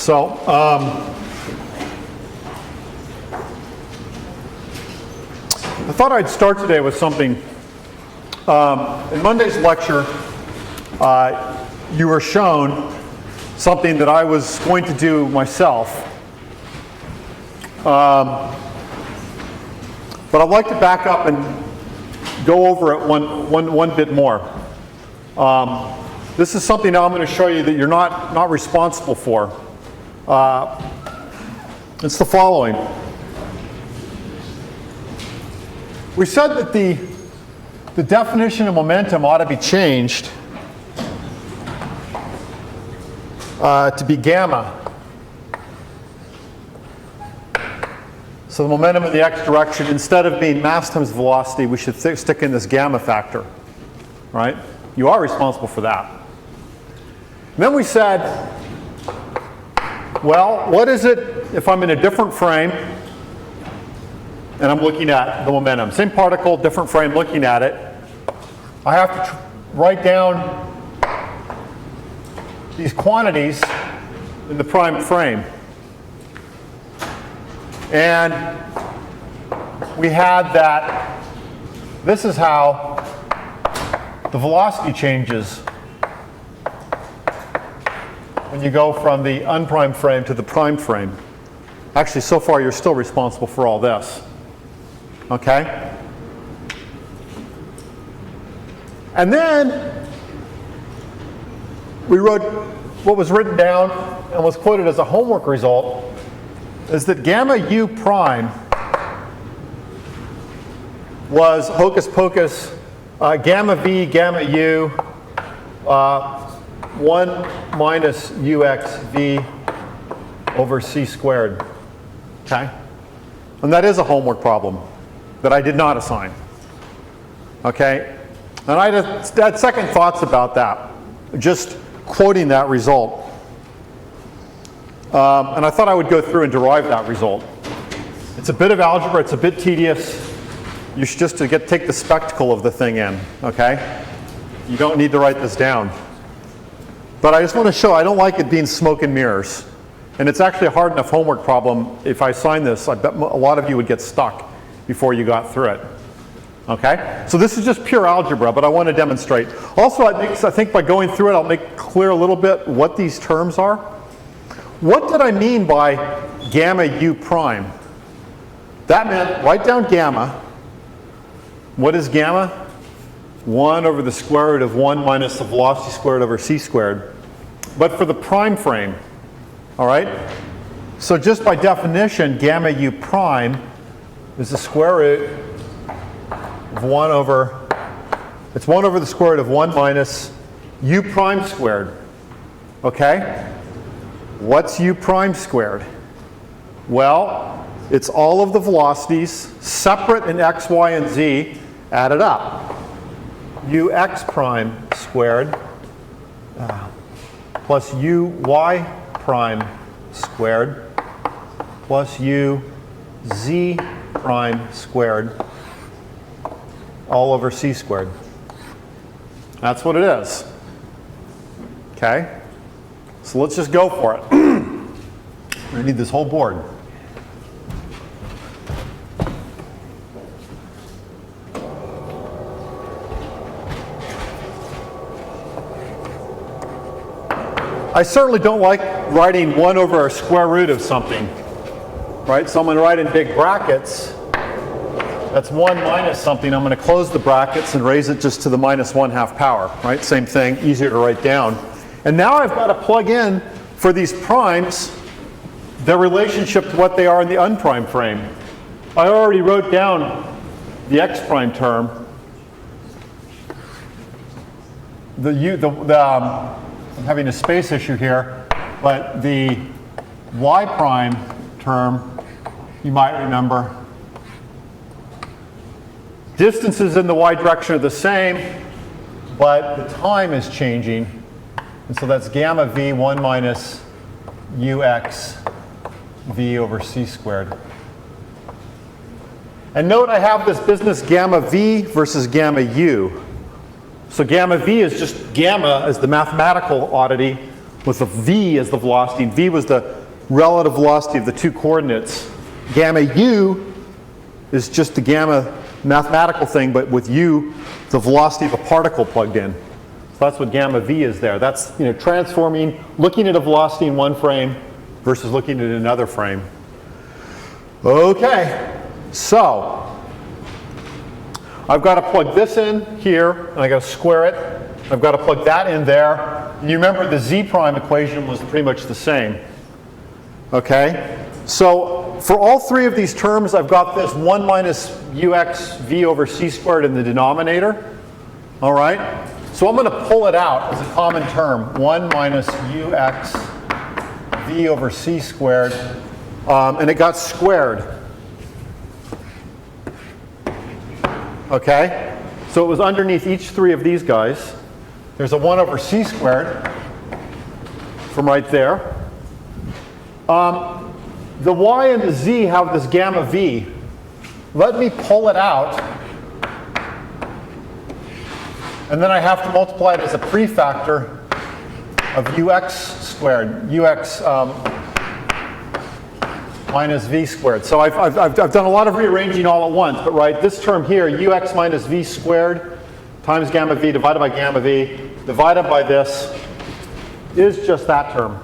So, I thought I'd start today with something. In Monday's lecture, you were shown something that I was going to do myself. But I'd like to back up and go over it one bit more. This is something now I'm going to show you that you're not responsible for. It's the following. We said that the definition of momentum ought to be changed to be gamma. So the momentum in the x direction, instead of being mass times velocity, we should stick in this gamma factor, right? You are responsible for that. And then we said, well, what is it if I'm in a different frame and I'm looking at the momentum? Same particle, different frame, looking at it. I have to write down these quantities in the prime frame. And we had that this is how the velocity changes when you go from the unprimed frame to the prime frame. Actually, so far you're still responsible for all this. Okay? And then we wrote what was written down and was quoted as a homework result is that gamma u prime was hocus pocus gamma v gamma u 1 minus ux v over c squared. Okay? And that is a homework problem that I did not assign. Okay? And I had second thoughts about that, just quoting that result. And I thought I would go through and derive that result. It's a bit of algebra, it's a bit tedious. You should just take the spectacle of the thing in, okay? You don't need to write this down. But I just want to show I don't like it being smoke and mirrors. And it's actually a hard enough homework problem. If I sign this, I bet a lot of you would get stuck before you got through it. Okay? So this is just pure algebra, but I want to demonstrate. Also, I think by going through it, I'll make clear a little bit what these terms are. What did I mean by gamma u prime? That meant, write down gamma. What is gamma? 1 over the square root of 1 minus the velocity squared over c squared. But for the prime frame, all right? So just by definition, gamma u prime is the square root of 1 over, it's 1 over the square root of 1 minus u prime squared. Okay? What's u prime squared? Well, it's all of the velocities separate in x, y, and z added up. Ux prime squared plus uy prime squared plus uz prime squared all over c squared. That's what it is. Okay? So let's just go for it. I need this whole board. I certainly don't like writing 1 over a square root of something. Right? So I'm going to write in big brackets. That's 1 minus something. I'm going to close the brackets and raise it just to the minus 1/2 power. Right? Same thing, easier to write down. And now I've got to plug in, for these primes, their relationship to what they are in the unprimed frame. I already wrote down the x prime term. I'm having a space issue here, but the y prime term, you might remember, distances in the y direction are the same, but the time is changing. And so that's gamma v 1 minus ux v over c squared. And note I have this business gamma v versus gamma u. So gamma v is just gamma as the mathematical oddity with the v as the velocity, and v was the relative velocity of the two coordinates. Gamma u is just the gamma mathematical thing, but with u, the velocity of a particle plugged in. So that's what gamma v is there. That's, you know, transforming, looking at a velocity in one frame versus looking at another frame. Okay, so I've got to plug this in here, and I've got to square it. I've got to plug that in there. And you remember the z prime equation was pretty much the same. Okay, so for all three of these terms, I've got this 1 minus ux v over c squared in the denominator. All right, so I'm going to pull it out as a common term, 1 minus ux v over c squared, and it got squared. Okay, so it was underneath each three of these guys. There's a 1 over c squared from right there. The y and the z have this gamma v. Let me pull it out. And then I have to multiply it as a prefactor of ux squared, ux minus v squared. So I've done a lot of rearranging all at once, but right, this term here, ux minus v squared times gamma v divided by gamma v divided by this is just that term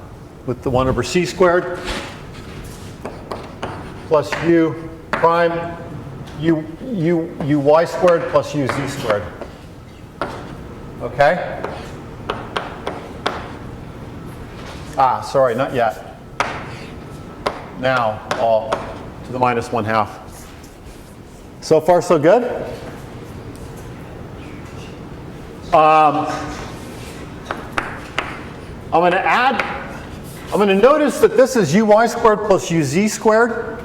with the 1 over c squared plus u prime uy squared plus uz squared. Okay? Ah, sorry, not yet. Now, all to the minus 1/2. So far, so good? I'm going to notice that this is uy squared plus uz squared.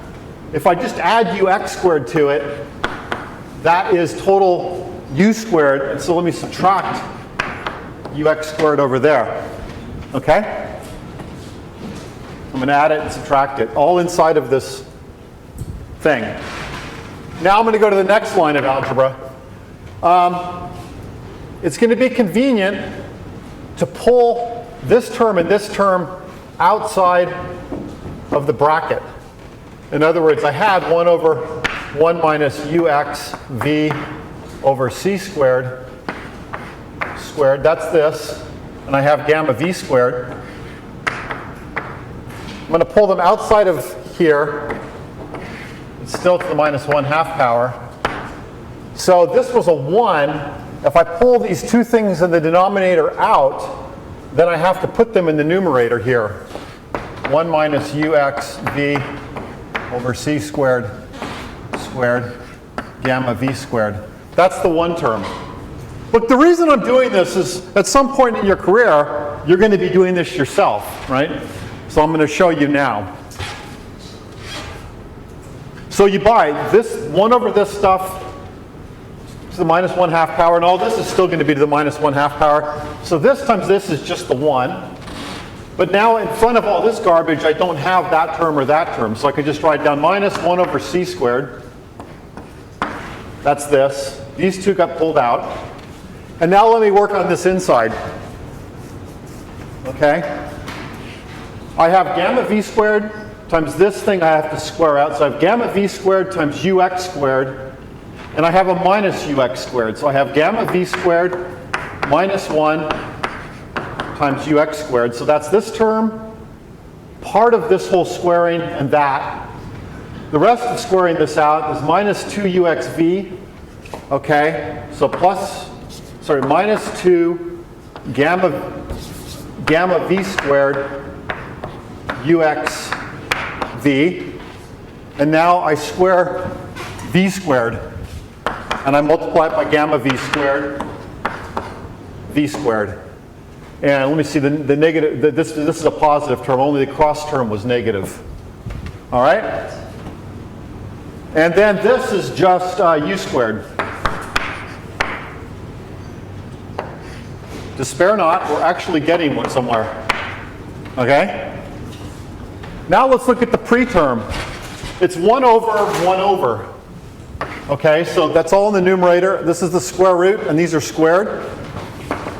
If I just add ux squared to it, that is total u squared. And so let me subtract ux squared over there. Okay? I'm going to add it and subtract it, all inside of this thing. Now I'm going to go to the next line of algebra. It's going to be convenient to pull this term and this term outside of the bracket. In other words, I had 1 over 1 minus ux v over c squared, that's this, and I have gamma v squared. I'm going to pull them outside of here. It's still to the minus 1/2 power. So this was a 1. If I pull these two things in the denominator out, then I have to put them in the numerator here. 1 minus ux v over c squared gamma v squared. That's the one term. Look, the reason I'm doing this is at some point in your career, you're going to be doing this yourself, right? So I'm going to show you now. So you buy this 1 over this stuff to the minus 1/2 power, and all this is still going to be to the minus 1/2 power. So this times this is just the 1. But now in front of all this garbage, I don't have that term or that term. So I could just write down minus 1 over c squared. That's this. These two got pulled out. And now let me work on this inside. Okay? I have gamma v squared times this thing I have to square out. So I have gamma v squared times ux squared. And I have a minus ux squared. So I have gamma v squared minus 1 times ux squared. So that's this term, part of this whole squaring, and that. The rest of squaring this out is minus 2 uxv. Okay, so minus 2 gamma v squared ux v. And now I square v squared. And I multiply it by gamma v squared. And let me see, the negative, this is a positive term, only the cross term was negative. All right? And then this is just u squared. Despair not, we're actually getting one somewhere. Okay? Now let's look at the preterm. It's 1 over 1 over. Okay, so that's all in the numerator. This is the square root, and these are squared.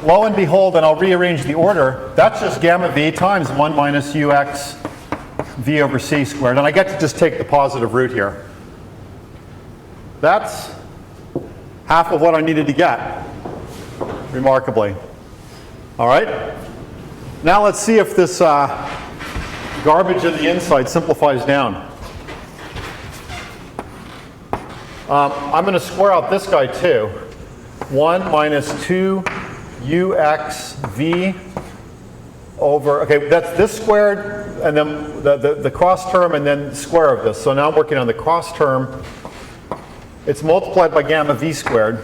lo and behold, and I'll rearrange the order, that's just gamma v times 1 minus ux v over c squared. And I get to just take the positive root here. That's half of what I needed to get, remarkably. All right? Now let's see if this garbage in the inside simplifies down. I'm going to square out this guy too. 1 minus 2 ux v over, okay, that's this squared, and then the cross term, and then the square of this. So now I'm working on the cross term. It's multiplied by gamma v squared.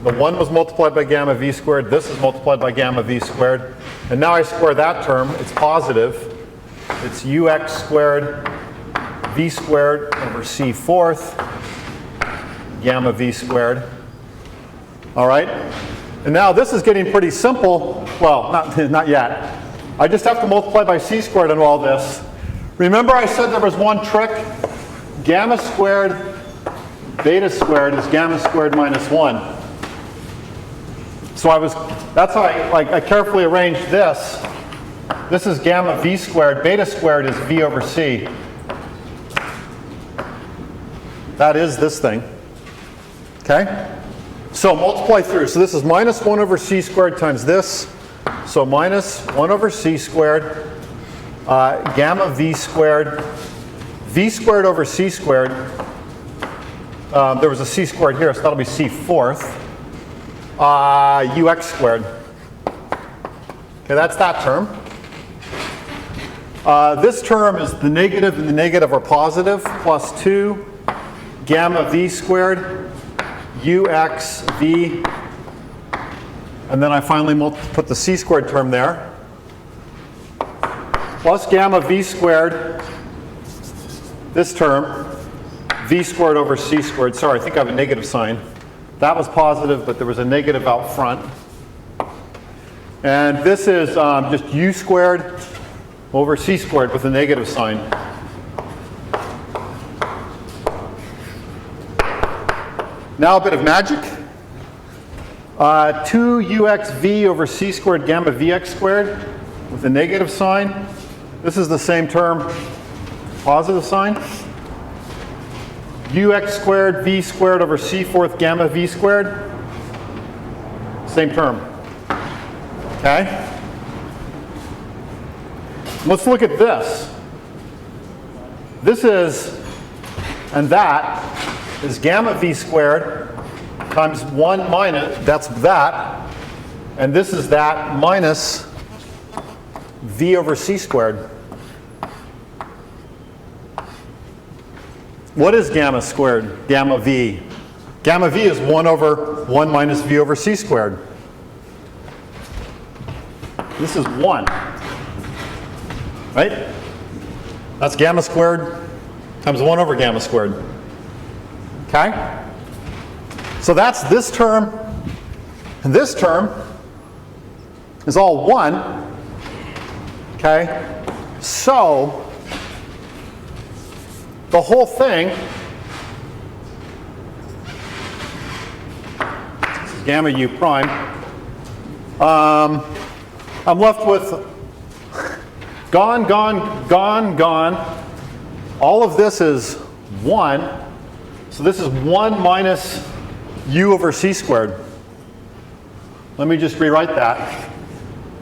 The 1 was multiplied by gamma v squared. This is multiplied by gamma v squared. And now I square that term. It's positive. It's ux squared v squared over c fourth gamma v squared. All right? And now this is getting pretty simple. Well, not yet. I just have to multiply by c squared on all this. Remember I said there was one trick? Gamma squared beta squared is gamma squared minus 1. So that's how I carefully arranged this. This is gamma v squared. Beta squared is v over c. That is this thing. Okay? So multiply through. So this is minus 1 over c squared times this. So minus 1 over c squared, gamma v squared over c squared. There was a c squared here, so that'll be c fourth. Ux squared. Okay, that's that term. This term is the negative and the negative are positive, plus 2 gamma v squared ux v, and then I finally put the c squared term there, plus gamma v squared, this term, v squared over c squared. Sorry, I think I have a negative sign. That was positive, but there was a negative out front. And this is just u squared over c squared with a negative sign. Now a bit of magic. 2uxv over c squared gamma vx squared with a negative sign. This is the same term, positive sign. ux squared v squared over c fourth gamma v squared. Same term. Okay? Let's look at this. This is, and that is gamma v squared times 1 minus, that's that, and this is that minus v over c squared. What is gamma squared? Gamma v. Gamma v is 1 over 1 minus v over c squared. This is 1. Right? That's gamma squared times 1 over gamma squared. Okay? So that's this term, and this term is all 1. Okay? So the whole thing, this is gamma u prime, I'm left with gone, gone, gone, gone. All of this is 1. So this is 1 minus u over c squared. Let me just rewrite that.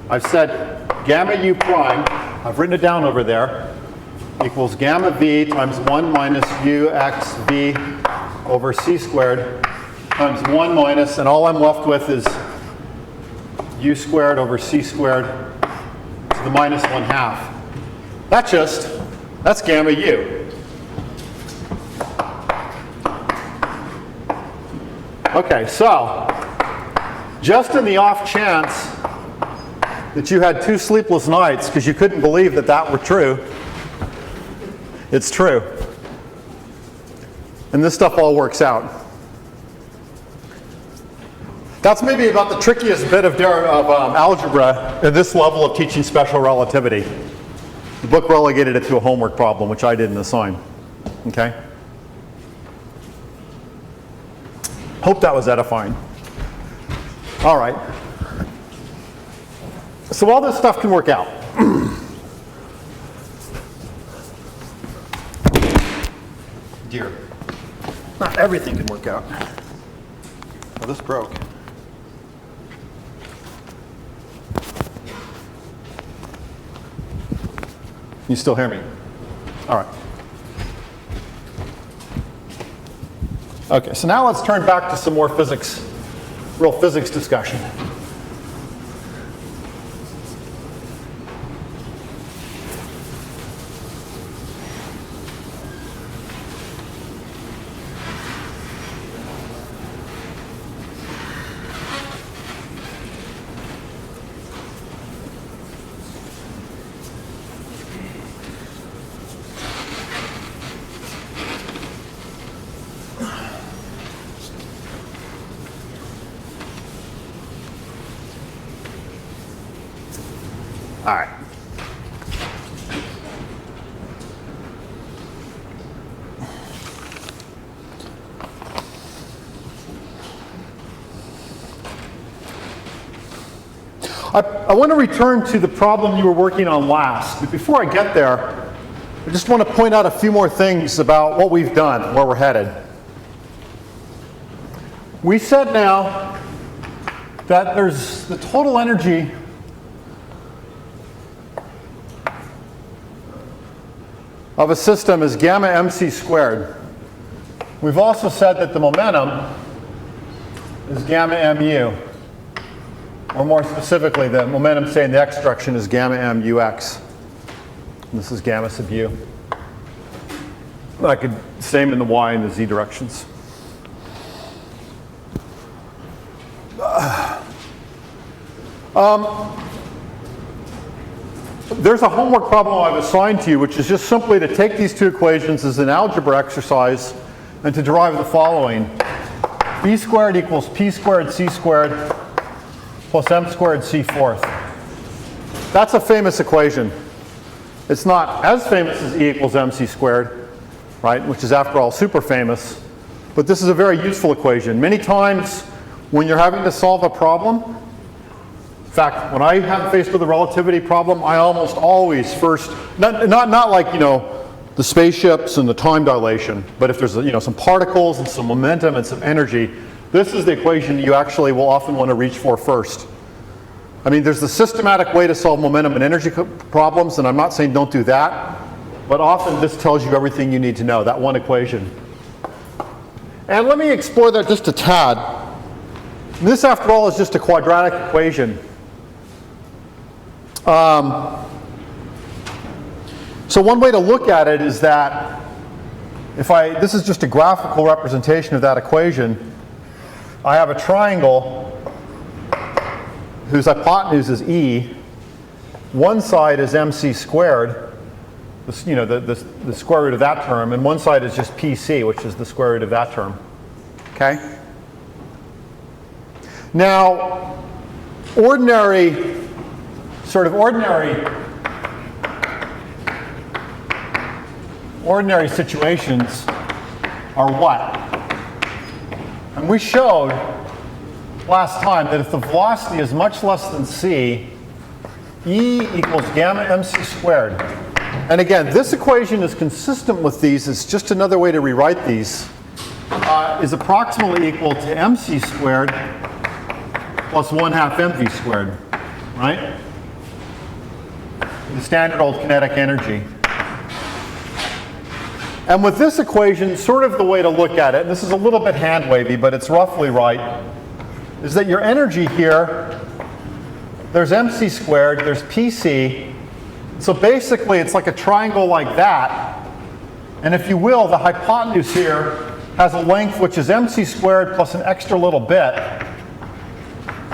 I've said gamma u prime, I've written it down over there, equals gamma v times 1 minus ux v over c squared times 1 minus, and all I'm left with is u squared over c squared to the minus 1/2. That's gamma u. Okay, so just in the off chance that you had 2 sleepless nights because you couldn't believe that that were true, it's true. And this stuff all works out. That's maybe about the trickiest bit of algebra at this level of teaching special relativity. The book relegated it to a homework problem, which I didn't assign. Okay? Hope that was edifying. All right. So all this stuff can work out. Dear. Not everything can work out. Well, this broke. You still hear me? All right. Okay, so now let's turn back to some more physics, real physics discussion. All right. I want to return to the problem you were working on last. But before I get there, I just want to point out a few more things about what we've done, where we're headed. We said now that there's the total energy of a system is gamma mc squared. We've also said that the momentum is gamma mu. Or more specifically, the momentum, say, in the x direction is gamma mux. And this is gamma sub u. I could same in the y and the z directions. There's a homework problem I've assigned to you, which is just simply to take these two equations as an algebra exercise and to derive the following. B squared equals p squared c squared plus m squared c fourth. That's a famous equation. It's not as famous as E equals mc squared, right, which is after all super famous, but this is a very useful equation. Many times when you're having to solve a problem, in fact, when I am faced with a relativity problem, I almost always first, not like, you know, the spaceships and the time dilation, but if there's, you know, some particles and some momentum and some energy, this is the equation you actually will often want to reach for first. I mean, there's the systematic way to solve momentum and energy problems, and I'm not saying don't do that, but often this tells you everything you need to know, that one equation. And let me explore that just a tad. This, after all, is just a quadratic equation. So one way to look at it is that this is just a graphical representation of that equation. I have a triangle whose hypotenuse is E. One side is mc squared, you know, the square root of that term, and one side is just pc, which is the square root of that term. Okay? Now, ordinary situations are what? And we showed last time that if the velocity is much less than c, E equals gamma mc squared. And again, this equation is consistent with these. It's just another way to rewrite these. Is approximately equal to mc squared plus 1/2 mv squared, right? The standard old kinetic energy. And with this equation, sort of the way to look at it, and this is a little bit hand-wavy, but it's roughly right, is that your energy here, there's mc squared, there's pc. So basically, it's like a triangle like that. And if you will, the hypotenuse here has a length which is mc squared plus an extra little bit,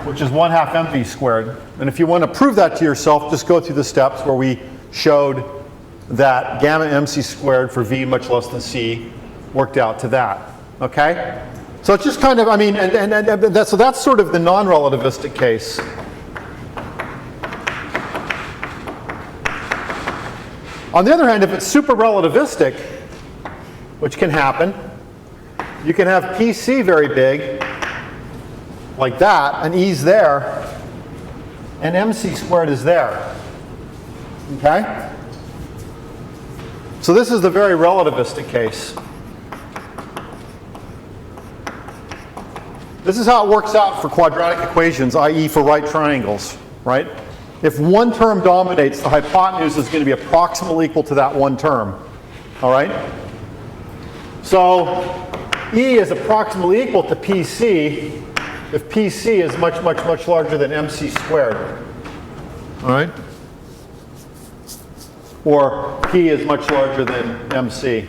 which is 1/2 mv squared. And if you want to prove that to yourself, just go through the steps where we showed that gamma mc squared for v much less than c worked out to that. Okay? So it's just kind of, I mean, so that's sort of the non-relativistic case. On the other hand, if it's super relativistic, which can happen, you can have PC very big, like that, and E's there, and mc squared is there. Okay? So this is the very relativistic case. This is how it works out for quadratic equations, i.e. for right triangles, right? If one term dominates, the hypotenuse is going to be approximately equal to that one term, all right? So E is approximately equal to PC if PC is much, much, much larger than MC squared, all right? Or P is much larger than MC.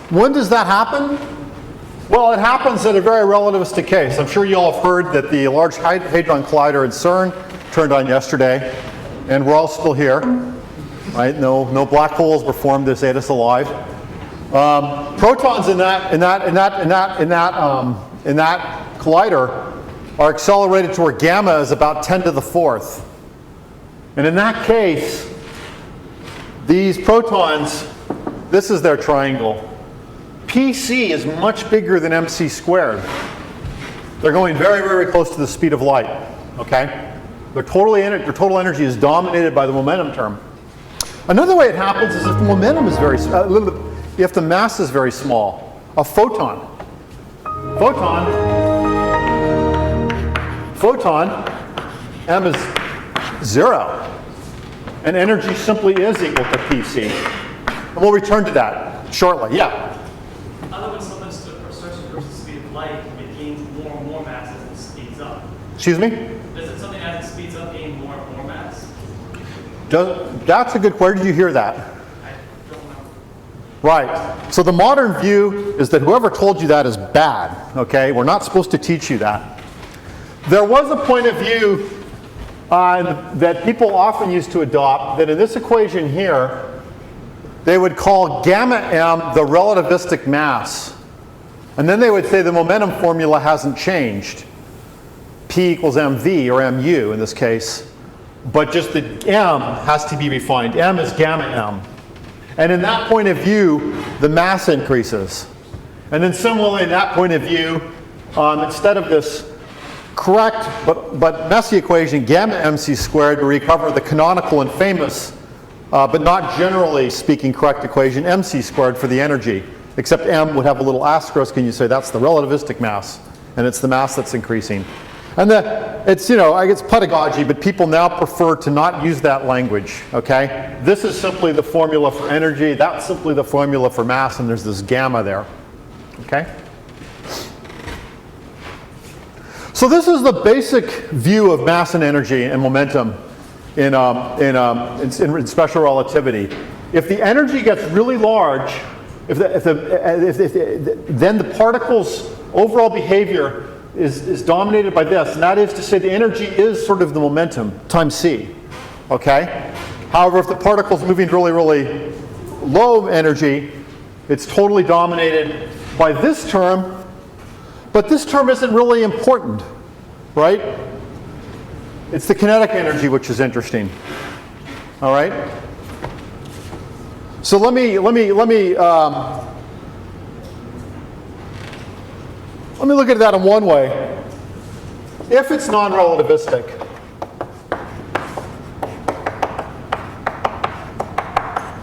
When does that happen? Well, it happens in a very relativistic case. I'm sure you all have heard that the Large Hadron Collider at CERN turned on yesterday, and we're all still here, right? No black holes were formed that ate us alive. Protons in that collider are accelerated to where gamma is about 10 to the 4th. And in that case, these protons, this is their triangle. PC is much bigger than MC squared. They're going very, very close to the speed of light, okay? Their total energy is dominated by the momentum term. Another way it happens is if the momentum is very, if the mass is very small. A photon, M is 0. And energy simply is equal to PC. And we'll return to that shortly. Yeah? Other when something starts to approach the speed of light, it gains more and more mass as it speeds up. Excuse me? Does it something as it speeds up gain more and more mass? That's a good question. Where did you hear that? I don't know. Right. So the modern view is that whoever told you that is bad. Okay? We're not supposed to teach you that. There was a point of view that people often used to adopt, that in this equation here, they would call gamma m the relativistic mass. And then they would say the momentum formula hasn't changed. P equals mv, or mu in this case. But just the m has to be refined. M is gamma m. And in that point of view, the mass increases. And then similarly, in that point of view, instead of this correct but messy equation, gamma mc squared, to recover the canonical and famous, but not generally speaking correct equation, mc squared for the energy. Except m would have a little asterisk, and you say that's the relativistic mass, and it's the mass that's increasing. And it's, it's pedagogy, but people now prefer to not use that language, okay? This is simply the formula for energy, that's simply the formula for mass, and there's this gamma there, okay? So this is the basic view of mass and energy and momentum in special relativity. If the energy gets really large, then the particle's overall behavior is dominated by this, and that is to say the energy is sort of the momentum times c, okay? However, if the particle's moving really, really low energy, it's totally dominated by this term, but this term isn't really important, right? It's the kinetic energy which is interesting, all right? So let me look at that in one way. If it's non-relativistic,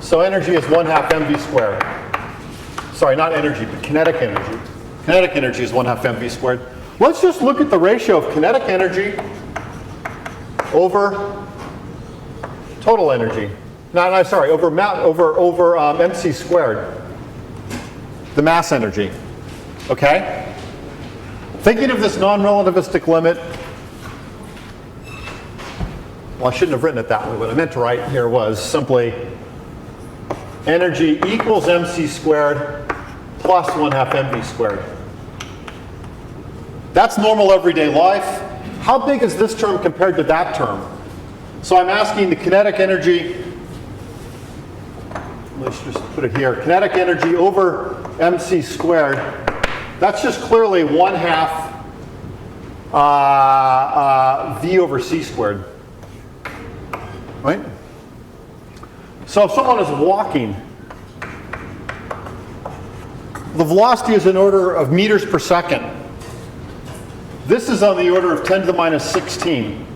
so energy is 1/2 mv squared. Sorry, not energy, but kinetic energy. Kinetic energy is 1/2 mv squared. Let's just look at the ratio of kinetic energy over total energy. Over mc squared, the mass energy, okay? Thinking of this non-relativistic limit, well, I shouldn't have written it that way. What I meant to write here was simply energy equals mc squared plus 1/2 mv squared. That's normal everyday life. How big is this term compared to that term? So I'm asking the kinetic energy, let's just put it here, kinetic energy over mc squared, that's just clearly 1/2 v over c squared, right? So if someone is walking, the velocity is in order of meters per second. This is on the order of 10 to the minus 16.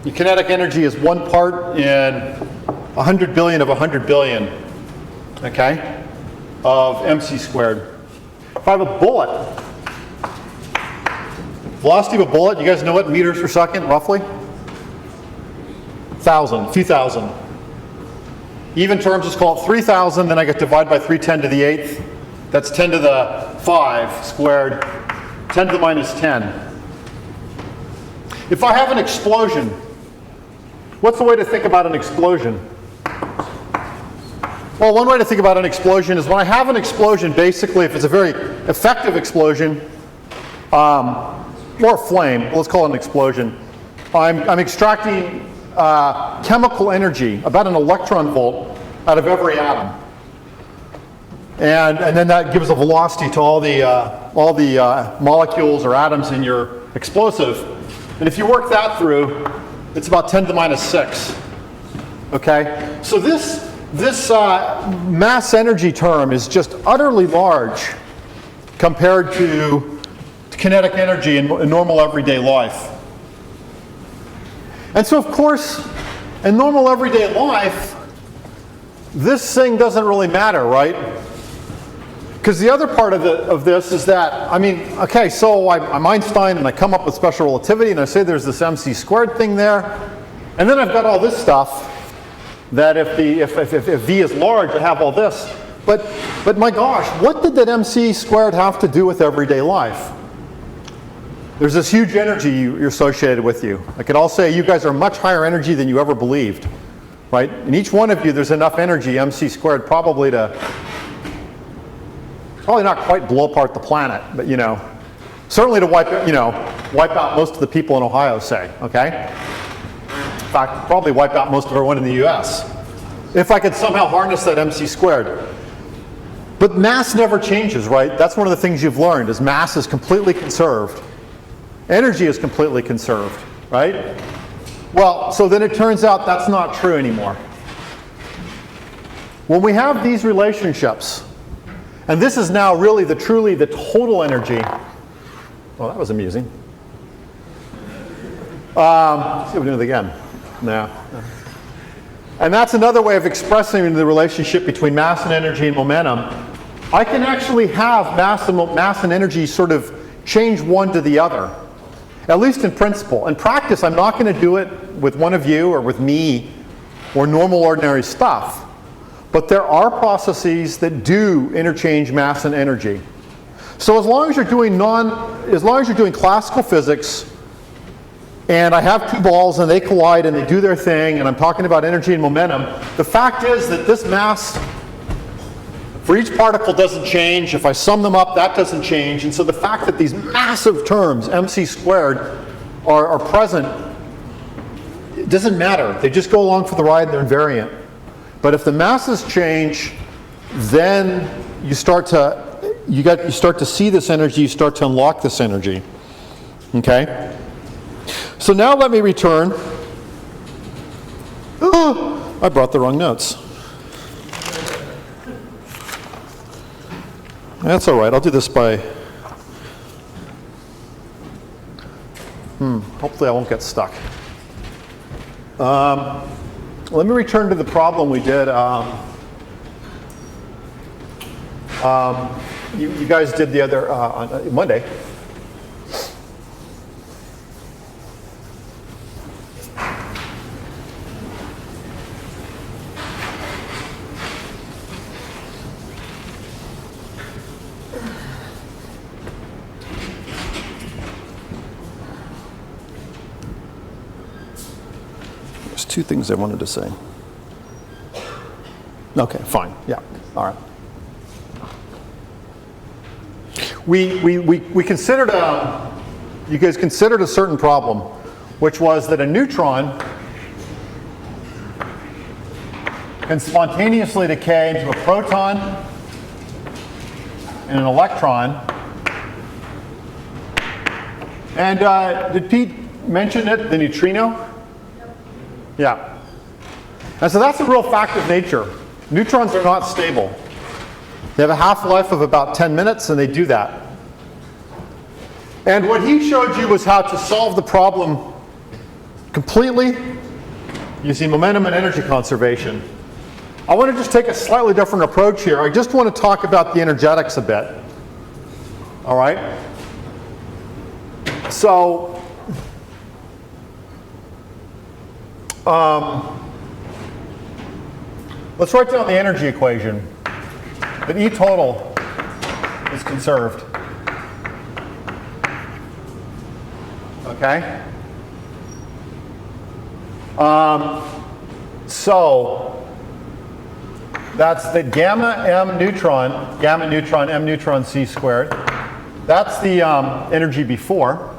Your kinetic energy is 1 part in 100 billion of 100 billion, okay, of mc squared. If I have a bullet, velocity of a bullet, you guys know what, meters per second, roughly? 1,000, a few thousand. Even terms, let's call it 3,000, then I get divided by 310 to the 8th. That's 10 to the 5 squared, 10 to the minus 10. If I have an explosion, what's the way to think about an explosion? Well, one way to think about an explosion is when I have an explosion, basically, if it's a very effective explosion, or flame, let's call it an explosion, I'm extracting chemical energy, about an electron volt, out of every atom. And then that gives a velocity to all the molecules or atoms in your explosive. And if you work that through, it's about 10 to the minus 6. Okay? So this mass energy term is just utterly large compared to kinetic energy in normal everyday life. And so, of course, in normal everyday life, this thing doesn't really matter, right? Because the other part of this is that, I mean, okay, so I'm Einstein and I come up with special relativity and I say there's this mc squared thing there. And then I've got all this stuff that if V is large, I have all this. But my gosh, what did that mc squared have to do with everyday life? There's this huge energy you're associated with you. I could all say you guys are much higher energy than you ever believed, right? In each one of you, there's enough energy, mc squared, probably not quite blow apart the planet, but certainly to wipe out most of the people in Ohio, say, okay? In fact, probably wipe out most of everyone in the US. If I could somehow harness that mc squared. But mass never changes, right? That's one of the things you've learned, is mass is completely conserved. Energy is completely conserved, right? Well, so then it turns out that's not true anymore. When we have these relationships, and this is now really truly the total energy. Well, that was amusing. Let's see if we do it again. No. And that's another way of expressing the relationship between mass and energy and momentum. I can actually have mass and energy sort of change one to the other, at least in principle. In practice, I'm not going to do it with one of you or with me or normal ordinary stuff. But there are processes that do interchange mass and energy. So as long as you're doing classical physics, and I have two balls and they collide and they do their thing, and I'm talking about energy and momentum, the fact is that this mass for each particle doesn't change. If I sum them up, that doesn't change. And so the fact that these massive terms, mc squared, are present, it doesn't matter. They just go along for the ride and they're invariant. But if the masses change, then you start to see this energy, you start to unlock this energy. Okay? So now let me return. Oh, I brought the wrong notes. That's all right. I'll do this by... Hopefully I won't get stuck. Let me return to the problem we did. You guys did the other on Monday. Two things I wanted to say. Okay, fine. Yeah. All right. We considered you guys considered a certain problem, which was that a neutron can spontaneously decay into a proton and an electron. And did Pete mention it, the neutrino? Yeah. And so that's a real fact of nature. Neutrons are not stable. They have a half-life of about 10 minutes, and they do that. And what he showed you was how to solve the problem completely using momentum and energy conservation. I want to just take a slightly different approach here. I just want to talk about the energetics a bit. All right? So, let's write down the energy equation. That E total is conserved. Okay? So that's the gamma m neutron, m neutron c squared. That's the energy before.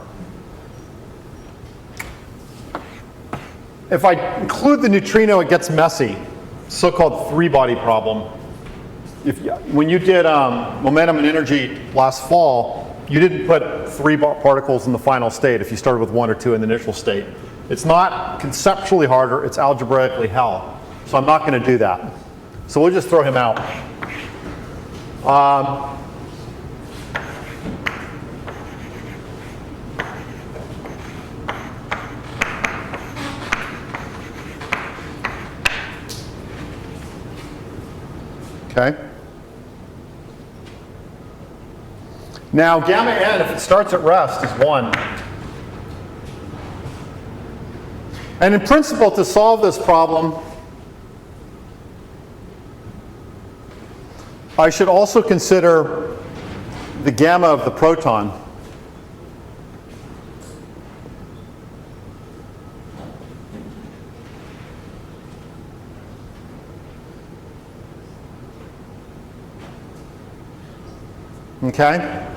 If I include the neutrino, it gets messy. So-called three-body problem. When you did momentum and energy last fall, you didn't put three particles in the final state if you started with one or two in the initial state. It's not conceptually harder, it's algebraically hell. So I'm not going to do that. So we'll just throw him out. Okay. Now gamma n, if it starts at rest, is 1. And in principle, to solve this problem, I should also consider the gamma of the proton. Okay?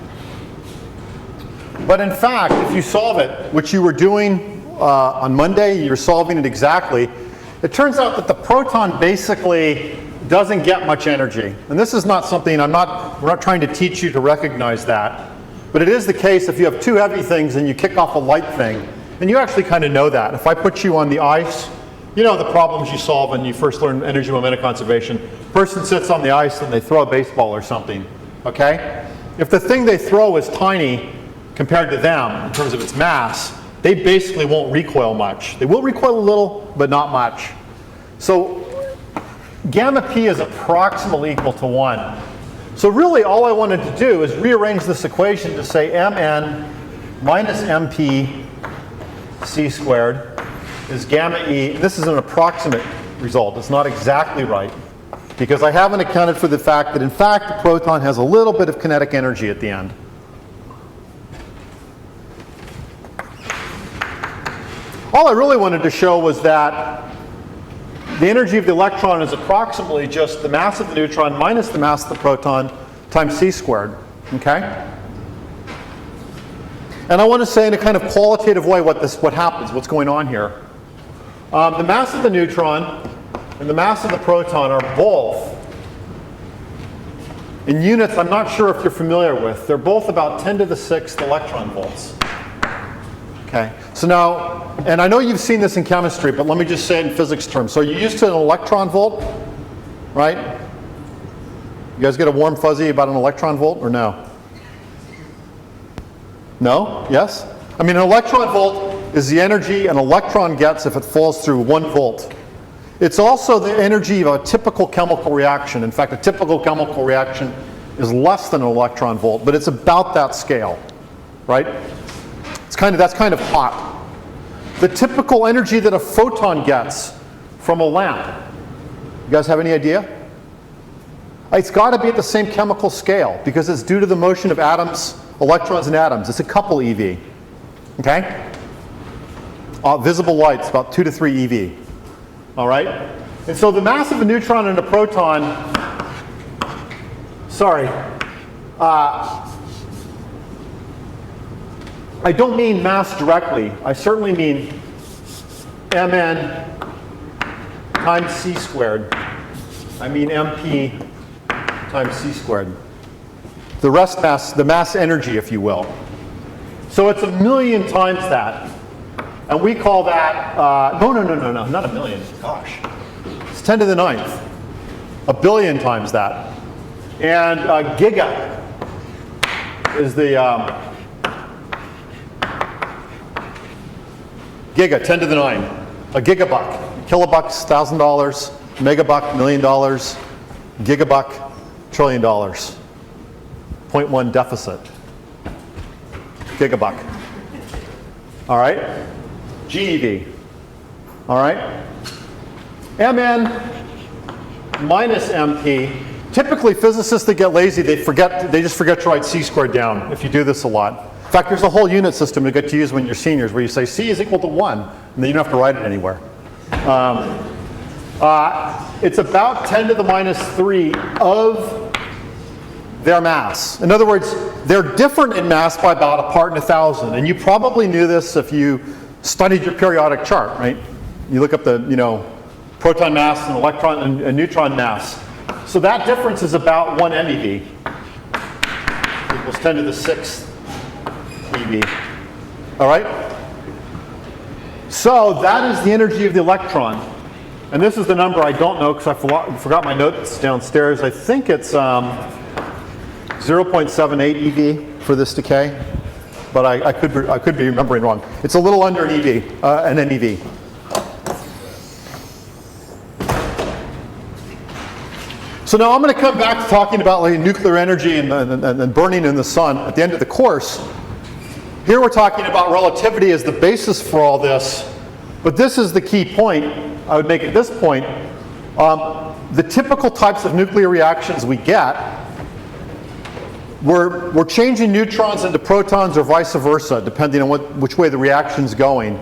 But in fact, if you solve it, which you were doing on Monday, you're solving it exactly, it turns out that the proton basically doesn't get much energy. And this is not something, we're not trying to teach you to recognize that. But it is the case if you have two heavy things and you kick off a light thing, and you actually kind of know that. If I put you on the ice, you know the problems you solve when you first learn energy momentum conservation. Person sits on the ice and they throw a baseball or something, okay? If the thing they throw is tiny compared to them in terms of its mass, they basically won't recoil much. They will recoil a little, but not much. So gamma p is approximately equal to 1. So really all I wanted to do is rearrange this equation to say mn minus mp c squared is gamma e. This is an approximate result. It's not exactly right, because I haven't accounted for the fact that in fact the proton has a little bit of kinetic energy at the end. All I really wanted to show was that the energy of the electron is approximately just the mass of the neutron minus the mass of the proton times c squared, okay? And I want to say in a kind of qualitative way what happens, what's going on here. The mass of the neutron and the mass of the proton are both, in units I'm not sure if you're familiar with, they're both about 10 to the 6th electron volts. Okay, so now, and I know you've seen this in chemistry, but let me just say it in physics terms. So you're used to an electron volt, right? You guys get a warm fuzzy about an electron volt, or no? No? Yes? I mean, an electron volt is the energy an electron gets if it falls through 1 volt. It's also the energy of a typical chemical reaction. In fact, a typical chemical reaction is less than an electron volt, but it's about that scale, right? That's kind of hot. The typical energy that a photon gets from a lamp. You guys have any idea? It's got to be at the same chemical scale because it's due to the motion of atoms, electrons and atoms. It's a couple eV. Okay? Visible light's about 2 to 3 eV. All right? And so the mass of a neutron and a proton, I don't mean mass directly. I certainly mean mn times c squared. I mean mp times c squared. The rest mass, the mass energy, if you will. So it's 1,000,000 times that. And we call that, no, not 1,000,000. Gosh. It's 10 to the 9th. 1 billion times that. And giga is the, Giga, 10 to the 9. A gigabuck. Kilobucks, $1,000. Megabuck, $1 million. Gigabuck, $1 trillion. 0.1 deficit. Gigabuck. All right? GeV. All right? Mn minus MP. Typically, physicists that get lazy, they just forget to write c squared down if you do this a lot. In fact, there's a whole unit system you get to use when you're seniors where you say c is equal to 1, and then you don't have to write it anywhere. It's about 10 to the minus 3 of their mass. In other words, they're different in mass by about a part in 1,000. And you probably knew this if you studied your periodic chart, right? You look up the, proton mass and electron and neutron mass. So that difference is about 1 MeV equals 10 to the 6th eV. All right? So that is the energy of the electron. And this is the number I don't know because I forgot my notes downstairs. I think it's 0.78 eV for this decay, but I could be remembering wrong. It's a little under an EV, an MeV. So now I'm going to come back to talking about nuclear energy and burning in the sun at the end of the course. Here we're talking about relativity as the basis for all this, but this is the key point I would make at this point. The typical types of nuclear reactions we get, we're changing neutrons into protons or vice versa, depending on which way the reaction's going.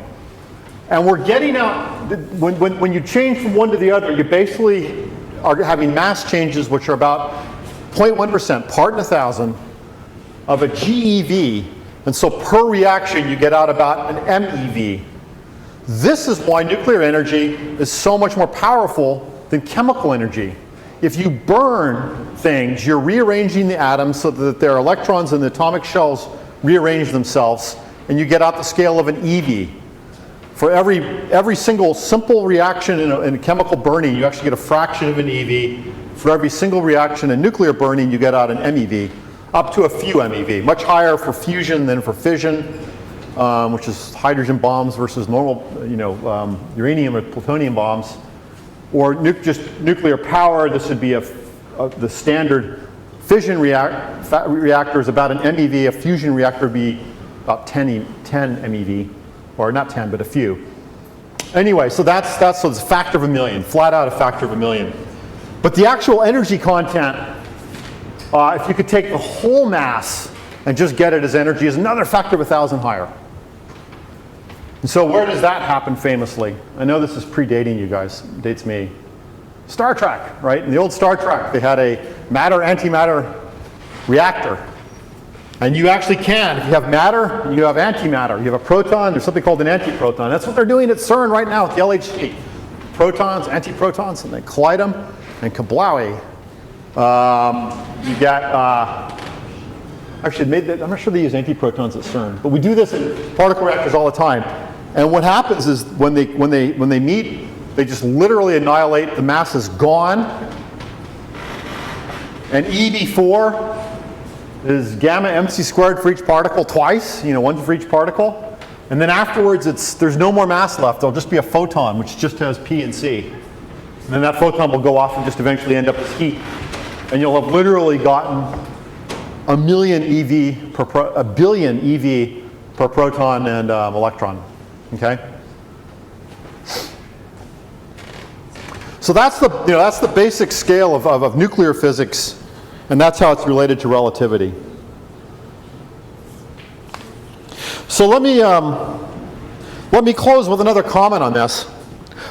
And we're getting out, when you change from one to the other, you basically are having mass changes which are about 0.1%, part in 1,000, of a GeV. And so per reaction, you get out about an MeV. This is why nuclear energy is so much more powerful than chemical energy. If you burn things, you're rearranging the atoms so that their electrons in the atomic shells rearrange themselves, and you get out the scale of an EV. For every single simple reaction in chemical burning, you actually get a fraction of an EV. For every single reaction in nuclear burning, you get out an MeV, up to a few MeV. Much higher for fusion than for fission, which is hydrogen bombs versus normal, uranium or plutonium bombs. Or just nuclear power, this would be the standard fission reactor is about an MeV. A fusion reactor would be about 10 MeV. Or not 10, but a few. Anyway, so that's so it's a factor of a million, flat out a factor of a million. But the actual energy content, if you could take the whole mass and just get it as energy, is another factor of 1,000 higher. And so where does that happen famously? I know this is predating you guys, dates me. Star Trek, right? In the old Star Trek, they had a matter-antimatter reactor. And you actually can, if you have matter, you have antimatter. You have a proton, there's something called an antiproton. That's what they're doing at CERN right now with the LHC. Protons, antiprotons, and they collide them, and kablowie. You get, actually, I'm not sure they use antiprotons at CERN, but we do this in particle reactors all the time. And what happens is when they meet, they just literally annihilate, the mass is gone. And EV4 is gamma mc squared for each particle twice, one for each particle. And then afterwards, there's no more mass left. There'll just be a photon, which just has P and C. And then that photon will go off and just eventually end up as heat. And you'll have literally gotten a billion EV per proton and electron. Okay? So that's the basic scale of nuclear physics. And that's how it's related to relativity. So let me close with another comment on this.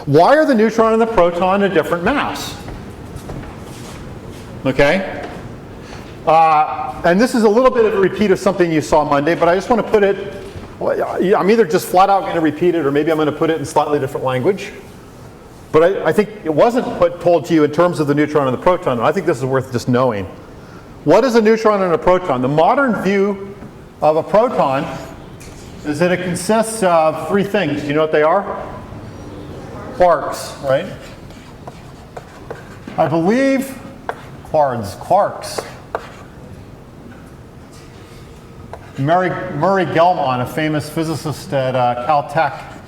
Why are the neutron and the proton a different mass? Okay? And this is a little bit of a repeat of something you saw Monday, but I just want to put it, I'm either just flat out going to repeat it, or maybe I'm going to put it in slightly different language. But I think it wasn't told to you in terms of the neutron and the proton, and I think this is worth just knowing. What is a neutron and a proton? The modern view of a proton is that it consists of three things. Do you know what they are? Quarks, right? I believe quarks. Murray Gell-Mann, a famous physicist at Caltech,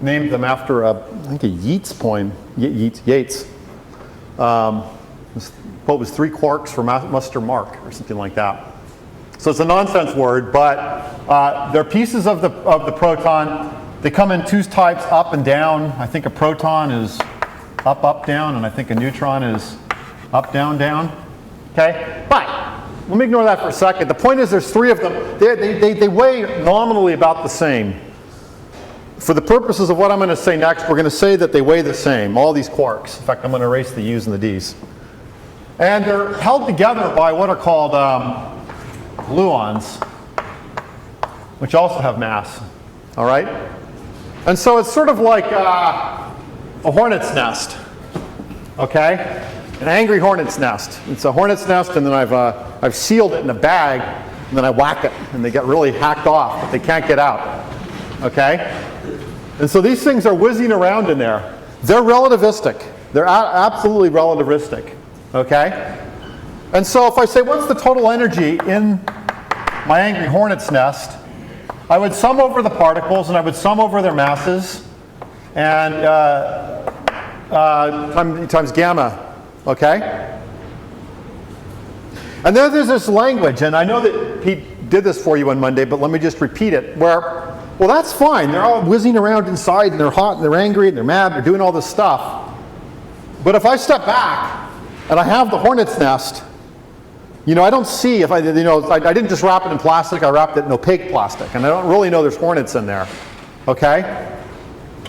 named them after I think a Yeats poem. Yeats. This quote was 3 quarks for Muster Mark, or something like that. So it's a nonsense word, but they're pieces of the proton. They come in 2 types, up and down. I think a proton is up, up, down, and I think a neutron is up, down, down. Okay? But let me ignore that for a second. The point is there's 3 of them. They weigh nominally about the same. For the purposes of what I'm going to say next, we're going to say that they weigh the same, all these quarks. In fact, I'm going to erase the U's and the D's. And they're held together by what are called gluons, which also have mass. All right? And so it's sort of like a hornet's nest. Okay? An angry hornet's nest. It's a hornet's nest, and then I've sealed it in a bag, and then I whack it, and they get really hacked off, but they can't get out. Okay? And so these things are whizzing around in there. They're relativistic. They're absolutely relativistic. Okay? And so if I say, what's the total energy in my angry hornet's nest, I would sum over the particles, and I would sum over their masses, and times gamma. Okay? And then there's this language, and I know that Pete did this for you on Monday, but let me just repeat it, where, well, that's fine. They're all whizzing around inside, and they're hot, and they're angry, and they're mad, they're doing all this stuff. But if I step back, and I have the hornet's nest, you know, I don't see if I didn't just wrap it in plastic, I wrapped it in opaque plastic, and I don't really know there's hornets in there. Okay?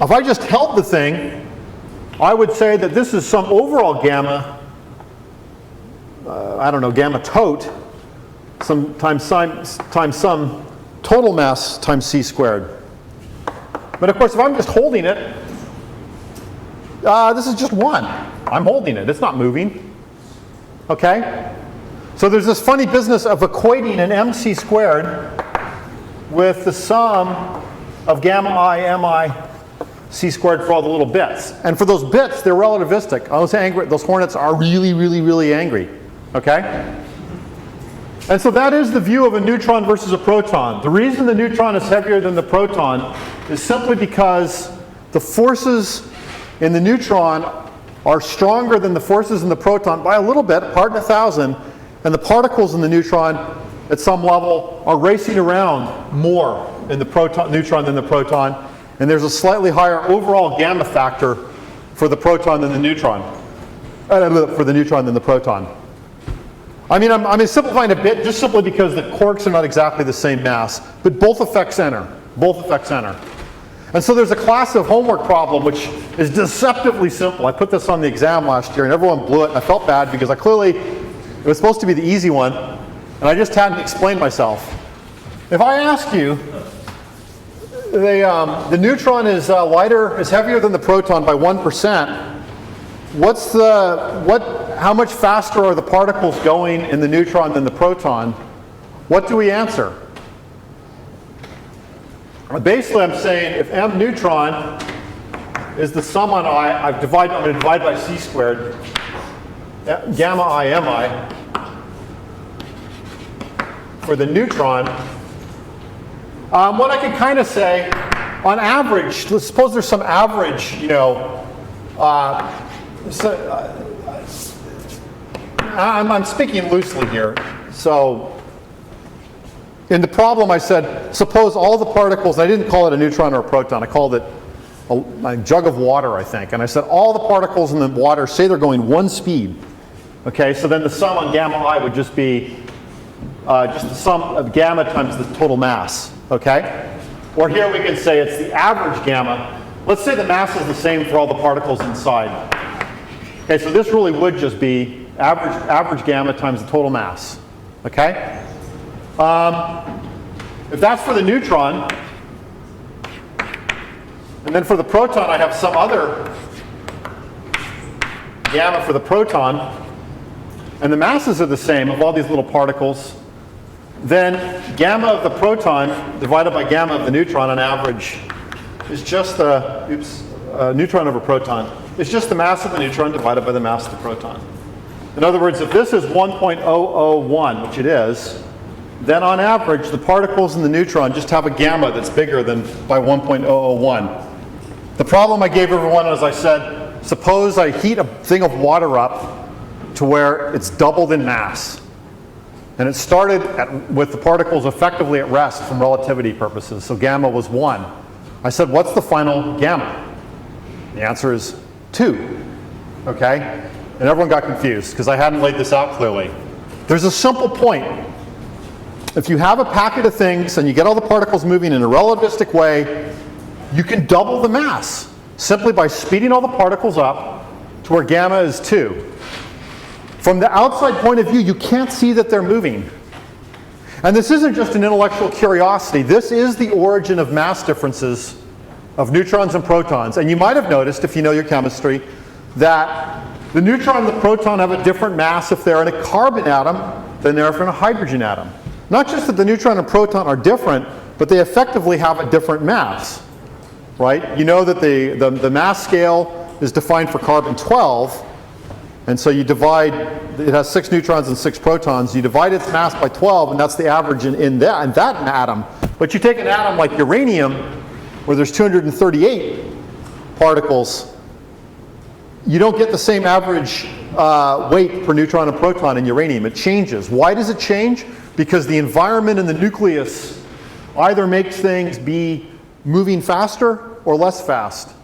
If I just held the thing, I would say that this is some overall gamma, I don't know, gamma tote, times some total mass times c squared. But of course, if I'm just holding it, this is just 1. I'm holding it. It's not moving. Okay? So there's this funny business of equating an mc squared with the sum of gamma I mi c squared for all the little bits. And for those bits, they're relativistic. Those hornets are really, really, really angry. Okay? And so that is the view of a neutron versus a proton. The reason the neutron is heavier than the proton is simply because the forces in the neutron are stronger than the forces in the proton by a little bit, part in 1,000, and the particles in the neutron at some level are racing around more in the neutron than the proton, and there's a slightly higher overall gamma factor for the proton than the neutron, for the neutron than the proton. I mean, I'm simplifying a bit just simply because the quarks are not exactly the same mass, but both affect center. Both affect center. And so there's a class of homework problem which is deceptively simple. I put this on the exam last year and everyone blew it, and I felt bad because it was supposed to be the easy one, and I just hadn't explained myself. If I ask you, the neutron is heavier than the proton by 1%, how much faster are the particles going in the neutron than the proton? What do we answer? Basically, I'm saying if m neutron is the sum on I, I'm going to divide by c squared, gamma I mi, for the neutron. What I can kind of say, on average, let's suppose there's some average, I'm speaking loosely here. So in the problem I said, suppose all the particles, I didn't call it a neutron or a proton, I called it a jug of water, I think. And I said all the particles in the water, say they're going 1 speed. Okay, so then the sum on gamma I would just be just the sum of gamma times the total mass. Okay? Or here we can say it's the average gamma. Let's say the mass is the same for all the particles inside. Okay, so this really would just be average gamma times the total mass. Okay? If that's for the neutron, and then for the proton I have some other gamma for the proton, and the masses are the same of all these little particles, then gamma of the proton divided by gamma of the neutron on average is just the, neutron over proton, is just the mass of the neutron divided by the mass of the proton. In other words, if this is 1.001, which it is, then on average the particles in the neutron just have a gamma that's bigger than by 1.001. The problem I gave everyone, as I said, suppose I heat a thing of water up to where it's doubled in mass. And it started with the particles effectively at rest from relativity purposes, so gamma was 1. I said, what's the final gamma? The answer is 2, okay? And everyone got confused because I hadn't laid this out clearly. There's a simple point. If you have a packet of things and you get all the particles moving in a relativistic way, you can double the mass simply by speeding all the particles up to where gamma is 2. From the outside point of view, you can't see that they're moving. And this isn't just an intellectual curiosity. This is the origin of mass differences of neutrons and protons. And you might have noticed, if you know your chemistry, that the neutron and the proton have a different mass if they're in a carbon atom than they're in a hydrogen atom. Not just that the neutron and proton are different, but they effectively have a different mass, right? You know that the mass scale is defined for carbon 12, and so you divide, it has 6 neutrons and 6 protons, you divide its mass by 12, and that's the average in that atom. But you take an atom like uranium, where there's 238 particles, you don't get the same average weight per neutron and proton in uranium. It changes. Why does it change? Because the environment in the nucleus either makes things be moving faster or less fast.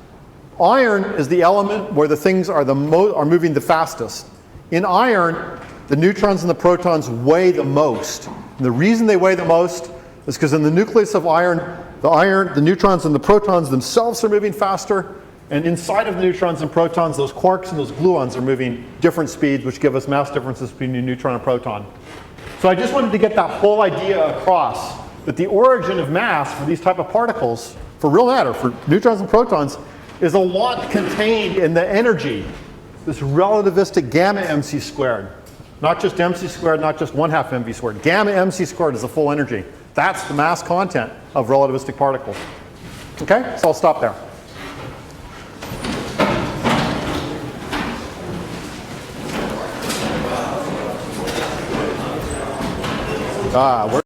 Iron is the element where the things are moving the fastest. In iron, the neutrons and the protons weigh the most. And the reason they weigh the most is because in the nucleus of iron, the neutrons and the protons themselves are moving faster, and inside of the neutrons and protons, those quarks and those gluons are moving different speeds, which give us mass differences between a neutron and proton. So I just wanted to get that whole idea across, that the origin of mass for these type of particles, for real matter, for neutrons and protons, is a lot contained in the energy, this relativistic gamma mc squared. Not just mc squared, not just 1/2 mv squared. Gamma mc squared is the full energy. That's the mass content of relativistic particles. Okay, so I'll stop there. We're